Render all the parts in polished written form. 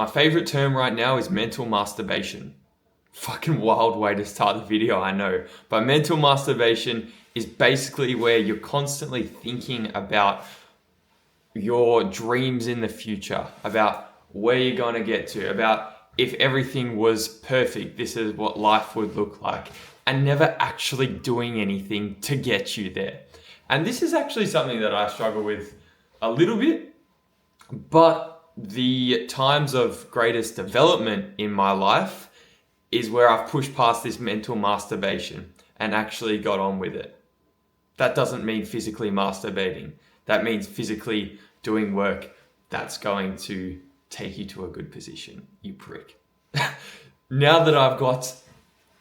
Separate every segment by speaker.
Speaker 1: My favorite term right now is mental masturbation. Fucking wild way to start the video, I know. But mental masturbation is basically where you're constantly thinking about your dreams in the future, about where you're going to get to, about if everything was perfect, this is what life would look like, and never actually doing anything to get you there. And this is actually something that I struggle with a little bit, but the times of greatest development in my life is where I've pushed past this mental masturbation and actually got on with it. That doesn't mean physically masturbating. That means physically doing work that's going to take you to a good position, you prick. Now that I've got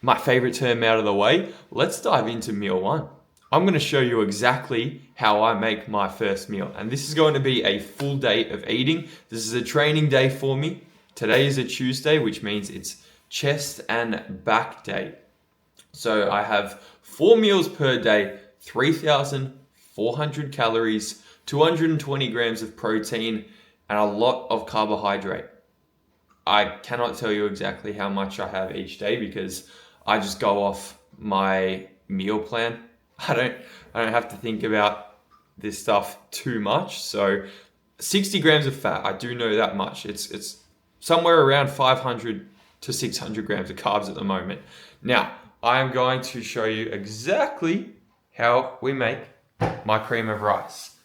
Speaker 1: my favorite term out of the way, let's dive into meal one. I'm going to show you exactly how I make my first meal. And this is going to be a full day of eating. This is a training day for me. Today is a Tuesday, which means it's chest and back day. So I have 4 meals per day, 3,400 calories, 220 grams of protein, and a lot of carbohydrate. I cannot tell you exactly how much I have each day because I just go off my meal plan. I don't have to think about this stuff too much. So 60 grams of fat, I do know that much. It's somewhere around 500 to 600 grams of carbs at the moment. Now, I am going to show you exactly how we make my cream of rice.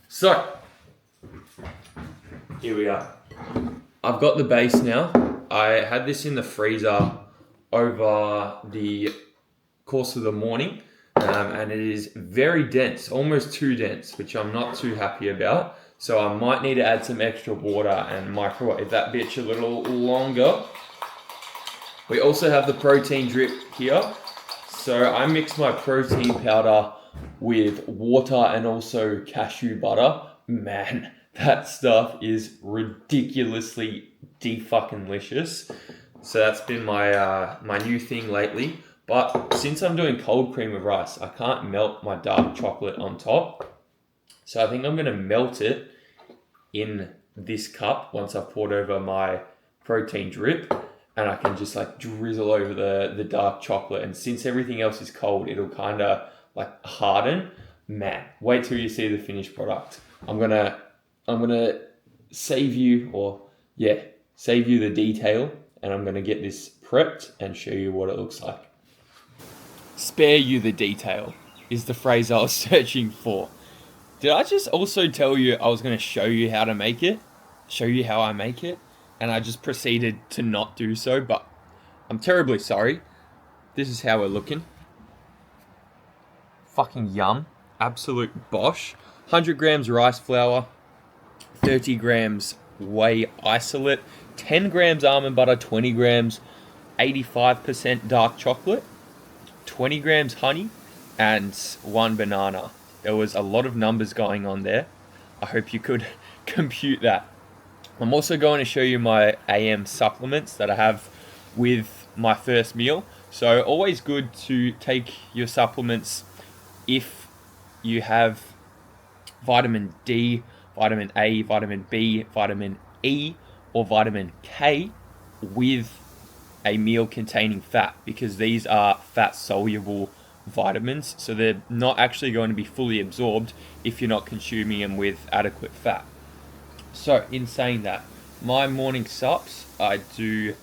Speaker 1: So, here we are. I've got the base now. I had this in the freezer over the course of the morning, and it is very dense, almost too dense, which I'm not too happy about. So I might need to add some extra water and microwave that bitch a little longer. We also have the protein drip here. So I mix my protein powder with water and also cashew butter. Man, that stuff is ridiculously de-fucking-licious. So that's been my new thing lately. But since I'm doing cold cream of rice, I can't melt my dark chocolate on top. So I think I'm going to melt it in this cup once I've poured over my protein drip. And I can just like drizzle over the dark chocolate. And since everything else is cold, it'll kind of like harden. Man, wait till you see the finished product. I'm gonna save you the detail, and I'm gonna get this prepped and show you what it looks like. Spare you the detail is the phrase I was searching for. Did I just also tell you I was gonna show you how to make it? Show you how I make it? And I just proceeded to not do so, but I'm terribly sorry. This is how we're looking. Fucking yum. Absolute bosh. 100 grams rice flour, 30 grams whey isolate, 10 grams almond butter, 20 grams 85% dark chocolate, 20 grams honey, and 1 banana. There was a lot of numbers going on there. I hope you could compute that. I'm also going to show you my AM supplements that I have with my first meal. So always good to take your supplements if you have vitamin D, vitamin A, vitamin B, vitamin E, or vitamin K with a meal containing fat, because these are fat soluble vitamins. So they're not actually going to be fully absorbed if you're not consuming them with adequate fat. So, in saying that, my morning sups, I do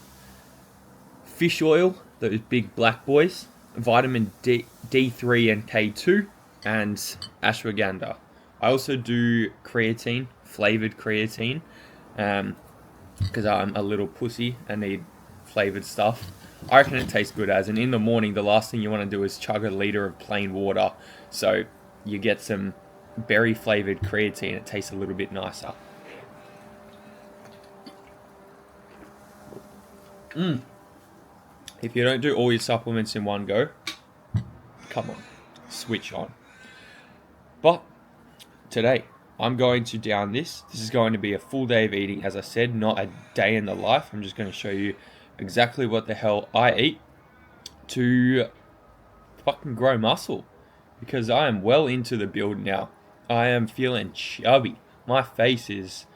Speaker 1: fish oil, those big black boys, vitamin D3 and K2, and ashwagandha. I also do creatine, flavored creatine, because I'm a little pussy and need flavored stuff. I reckon it tastes good and in the morning, the last thing you want to do is chug a liter of plain water. So, you get some berry flavored creatine, it tastes a little bit nicer. If you don't do all your supplements in one go, come on, switch on. But today, I'm going to down this. This is going to be a full day of eating, as I said, not a day in the life. I'm just going to show you exactly what the hell I eat to fucking grow muscle, because I am well into the build now. I am feeling chubby. My face is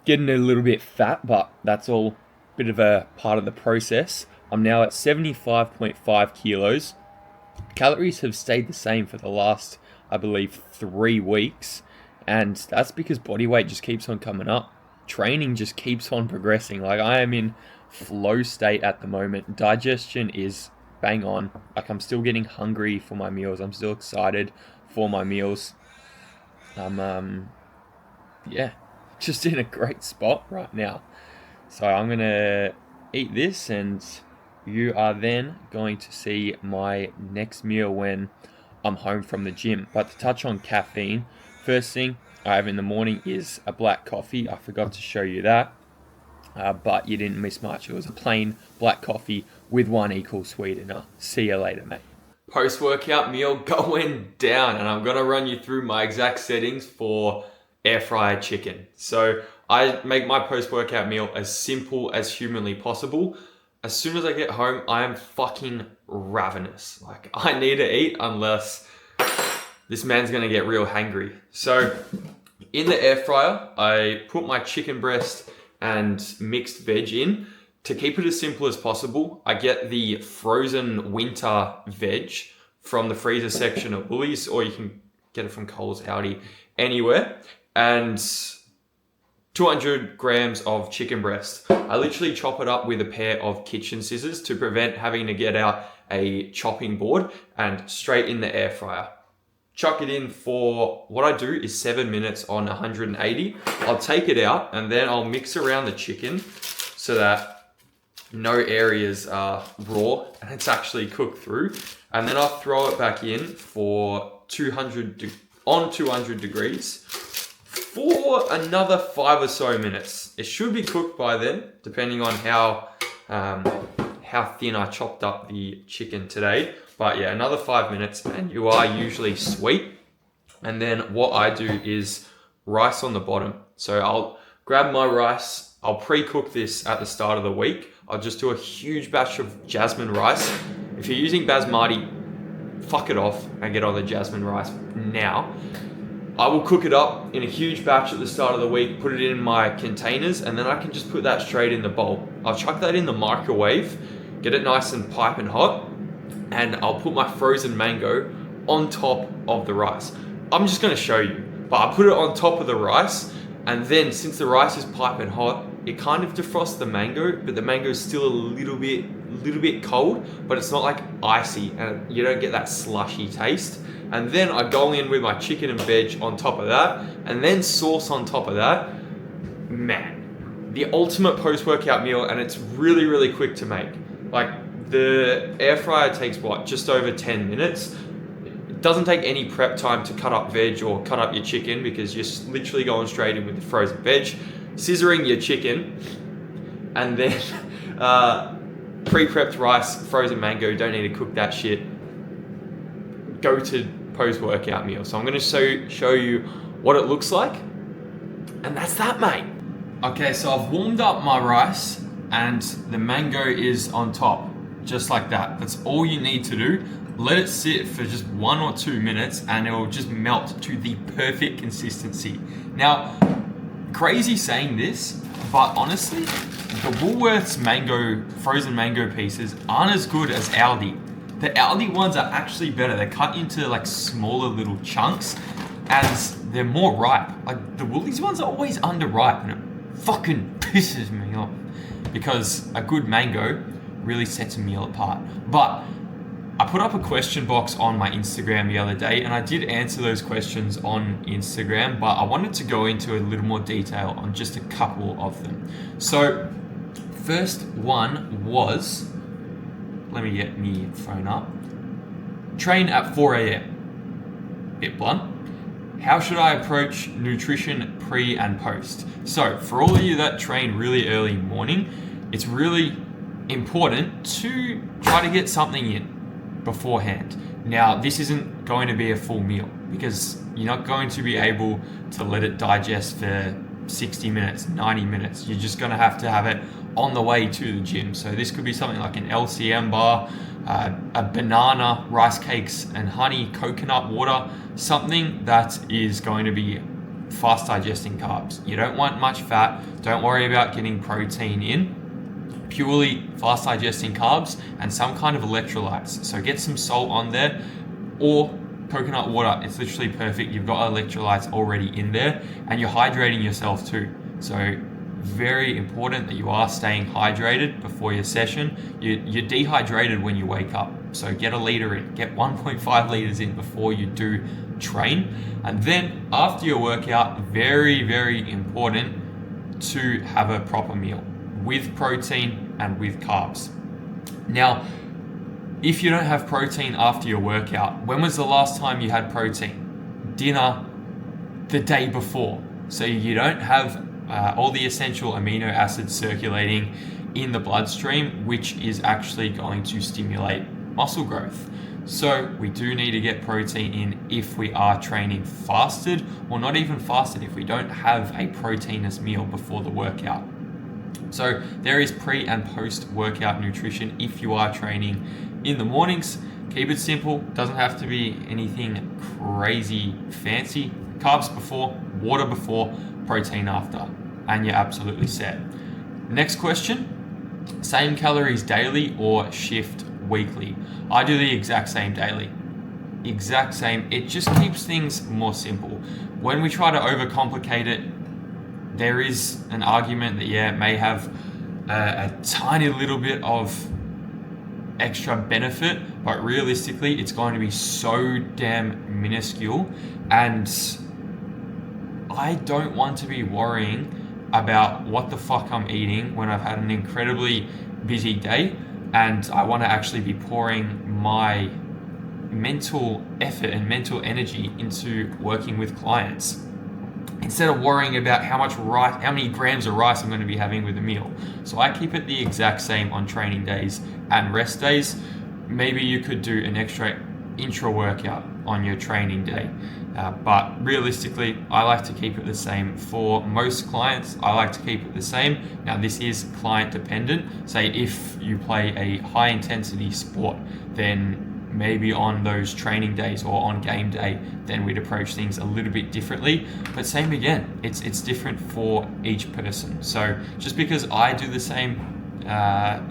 Speaker 1: getting a little bit fat, but that's all a bit of a part of the process. I'm now at 75.5 kilos. Calories have stayed the same for the last, I believe, 3 weeks. And that's because body weight just keeps on coming up. Training just keeps on progressing. Like, I am in flow state at the moment. Digestion is bang on. Like, I'm still getting hungry for my meals. I'm still excited for my meals. Yeah, just in a great spot right now. So I'm gonna eat this, and you are then going to see my next meal when I'm home from the gym. But to touch on caffeine, first thing I have in the morning is a black coffee. I forgot to show you that, but you didn't miss much. It was a plain black coffee with 1 equal sweetener. See you later, mate. Post-workout meal going down, and I'm going to run you through my exact settings for air fryer chicken. So I make my post-workout meal as simple as humanly possible. As soon as I get home, I am fucking ravenous. Like, I need to eat unless this man's gonna get real hangry. So in the air fryer, I put my chicken breast and mixed veg in. To keep it as simple as possible, I get the frozen winter veg from the freezer section of Woolies, or you can get it from Coles, Aldi, anywhere. And 200 grams of chicken breast. I literally chop it up with a pair of kitchen scissors to prevent having to get out a chopping board, and straight in the air fryer. Chuck it in for, what I do is 7 minutes on 180. I'll take it out, and then I'll mix around the chicken so that no areas are raw and it's actually cooked through. And then I'll throw it back in for 200 degrees for another 5 or so minutes. It should be cooked by then, depending on how thin I chopped up the chicken today. But yeah, another 5 minutes and you are usually sweet. And then what I do is rice on the bottom. So I'll grab my rice. I'll pre-cook this at the start of the week. I'll just do a huge batch of jasmine rice. If you're using basmati, fuck it off and get on the jasmine rice now. I will cook it up in a huge batch at the start of the week, put it in my containers, and then I can just put that straight in the bowl. I'll chuck that in the microwave, get it nice and piping hot, and I'll put my frozen mango on top of the rice. I'm just gonna show you, but I put it on top of the rice, and then since the rice is piping hot, it kind of defrosts the mango, but the mango is still a little bit cold, but it's not like icy, and you don't get that slushy taste. And then I go in with my chicken and veg on top of that, and then sauce on top of that. Man, the ultimate post-workout meal, and it's really, really quick to make. Like, the air fryer takes what, just over 10 minutes. It doesn't take any prep time to cut up veg or cut up your chicken, because you're literally going straight in with the frozen veg, scissoring your chicken, and then pre-prepped rice, frozen mango. Don't need to cook that shit. Go to post-workout meal. So I'm going to show you what it looks like, and that's that, mate. Okay, so I've warmed up my rice and the mango is on top, just like that. That's all you need to do. Let it sit for just 1 or 2 minutes and it will just melt to the perfect consistency. Now, crazy saying this, but honestly, the Woolworths frozen mango pieces aren't as good as Aldi. The Aldi ones are actually better. They're cut into like smaller little chunks and they're more ripe. Like, the Woolies ones are always underripe, and it fucking pisses me off, because a good mango really sets a meal apart. But I put up a question box on my Instagram the other day, and I did answer those questions on Instagram, but I wanted to go into a little more detail on just a couple of them. So first one was, let me get my phone up. Train at 4 a.m. Bit blunt. How should I approach nutrition pre and post? So for all of you that train really early morning, it's really important to try to get something in beforehand. Now, this isn't going to be a full meal, because you're not going to be able to let it digest for 60 minutes, 90 minutes. You're just going to have it on the way to the gym. So this could be something like an LCM bar, a banana, rice cakes and honey, coconut water, something that is going to be fast digesting carbs. You don't want much fat. Don't worry about getting protein in. Purely fast digesting carbs and some kind of electrolytes. So get some salt on there or coconut water. It's literally perfect. You've got electrolytes already in there and you're hydrating yourself too. So very important that you are staying hydrated before your session. You're dehydrated when you wake up. So get a liter in, get 1.5 liters in before you do train. And then after your workout, very, very important to have a proper meal with protein and with carbs. Now, if you don't have protein after your workout, when was the last time you had protein? Dinner the day before. So you don't have all the essential amino acids circulating in the bloodstream, which is actually going to stimulate muscle growth. So we do need to get protein in if we are training fasted, or not even fasted if we don't have a proteinous meal before the workout. So there is pre and post workout nutrition if you are training in the mornings. Keep it simple, doesn't have to be anything crazy fancy. Carbs before, water before, protein after, and you're absolutely set. Next question, same calories daily or shift weekly? I do the exact same daily. Exact same. It just keeps things more simple. When we try to overcomplicate it, there is an argument that it may have a tiny little bit of extra benefit, but realistically it's going to be so damn minuscule, and I don't want to be worrying about what the fuck I'm eating when I've had an incredibly busy day and I want to actually be pouring my mental effort and mental energy into working with clients, instead of worrying about how many grams of rice I'm going to be having with a meal. So I keep it the exact same on training days and rest days. Maybe you could do an extra intra workout on your training day. But realistically, I like to keep it the same. For most clients, I like to keep it the same. Now, this is client dependent. Say if you play a high intensity sport, then maybe on those training days or on game day, then we'd approach things a little bit differently. But same again, it's different for each person. So just because I do the same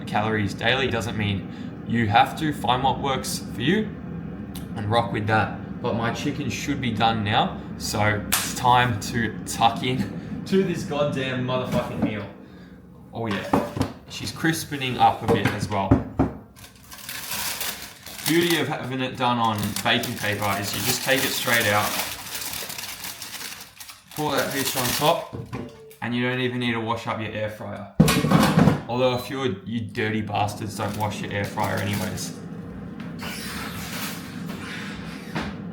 Speaker 1: calories daily doesn't mean you have to. Find what works for you and rock with that. But my chicken should be done now, so it's time to tuck in to this goddamn motherfucking meal. Oh yeah, she's crispening up a bit as well. Beauty of having it done on baking paper is you just take it straight out, pour that bitch on top, and you don't even need to wash up your air fryer. Although a few of you dirty bastards don't wash your air fryer anyways.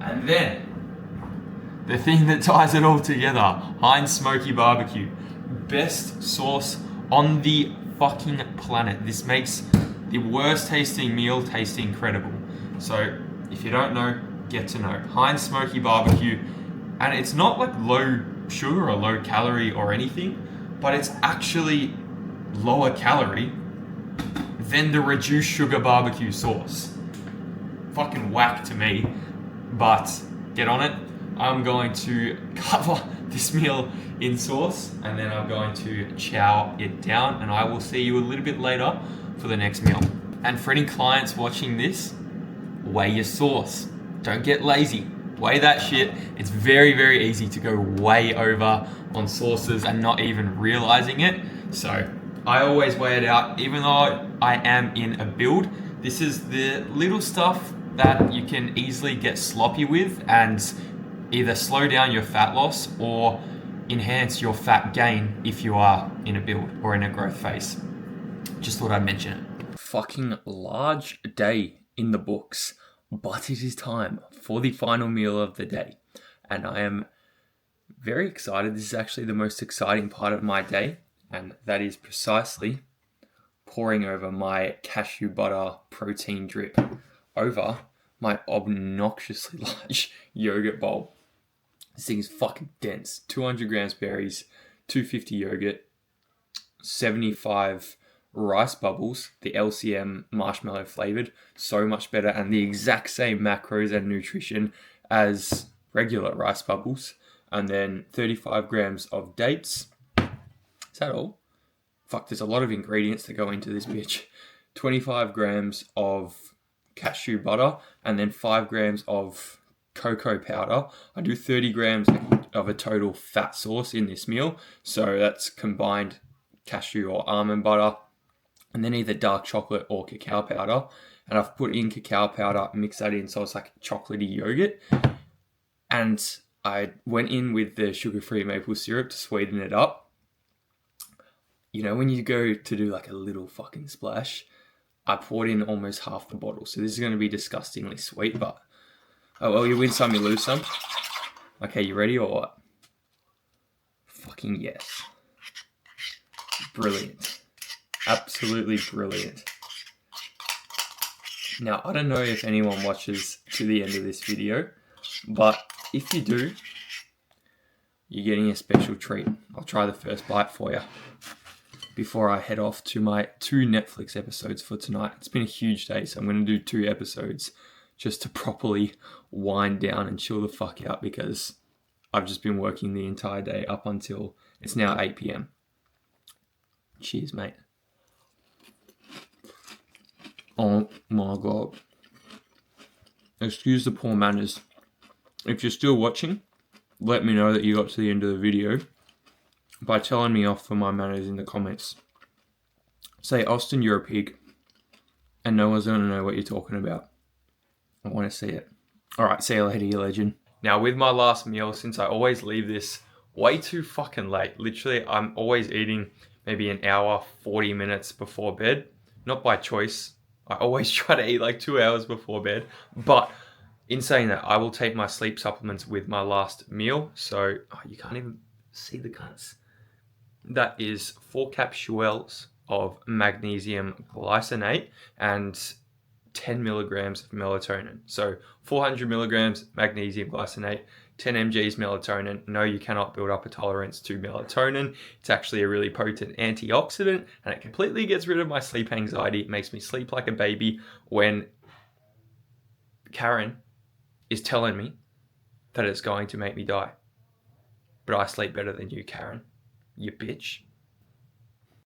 Speaker 1: And then, the thing that ties it all together, Heinz Smoky Barbecue. Best sauce on the fucking planet. This makes the worst tasting meal taste incredible. So, if you don't know, get to know. Heinz Smoky Barbecue. And it's not like low sugar or low calorie or anything, but it's actually lower calorie than the reduced sugar barbecue sauce. Fucking whack to me. But get on it. I'm going to cover this meal in sauce and then I'm going to chow it down, and I will see you a little bit later for the next meal. And for any clients watching this, weigh your sauce. Don't get lazy. Weigh that shit. It's very, very easy to go way over on sauces and not even realizing it. So I always weigh it out, even though I am in a build. This is the little stuff that you can easily get sloppy with and either slow down your fat loss or enhance your fat gain if you are in a build or in a growth phase. Just thought I'd mention it. Fucking large day in the books, but it is time for the final meal of the day. And I am very excited. This is actually the most exciting part of my day, and that is precisely pouring over my cashew butter protein drip over my obnoxiously large yogurt bowl. This thing is fucking dense. 200 grams berries, 250 yogurt, 75 rice bubbles, the LCM marshmallow flavored, so much better, and the exact same macros and nutrition as regular rice bubbles. and then 35 grams of dates. Is that all? Fuck, there's a lot of ingredients that go into this bitch. 25 grams of cashew butter, and then 5 grams of cocoa powder. I do 30 grams of a total fat source in this meal. So that's combined cashew or almond butter, and then either dark chocolate or cacao powder. And I've put in cacao powder, mix that in so it's like chocolatey yogurt. And I went in with the sugar-free maple syrup to sweeten it up. You know, when you go to do like a little fucking splash, I poured in almost half the bottle. So this is going to be disgustingly sweet, but oh well, you win some, you lose some. Okay, you ready or what? Fucking yes. Brilliant. Absolutely brilliant. Now, I don't know if anyone watches to the end of this video, but if you do, you're getting a special treat. I'll try the first bite for you before I head off to my 2 Netflix episodes for tonight. It's been a huge day, so I'm going to do 2 episodes just to properly wind down and chill the fuck out because I've just been working the entire day up until it's now 8 p.m. Cheers, mate. Oh my God. Excuse the poor manners. If you're still watching, let me know that you got to the end of the video by telling me off for my manners in the comments. Say, Austin, you're a pig. And no one's going to know what you're talking about. I want to see it. Alright, see you later, you legend. Now, with my last meal, since I always leave this way too fucking late, literally, I'm always eating maybe an hour, 40 minutes before bed. Not by choice. I always try to eat like 2 hours before bed. But in saying that, I will take my sleep supplements with my last meal. So, you can't even see the cunts. That is 4 capsules of magnesium glycinate and 10 milligrams of melatonin. So 400 milligrams magnesium glycinate, 10 mg's melatonin. No, you cannot build up a tolerance to melatonin. It's actually a really potent antioxidant and it completely gets rid of my sleep anxiety. It makes me sleep like a baby when Karen is telling me that it's going to make me die. But I sleep better than you, Karen. You bitch.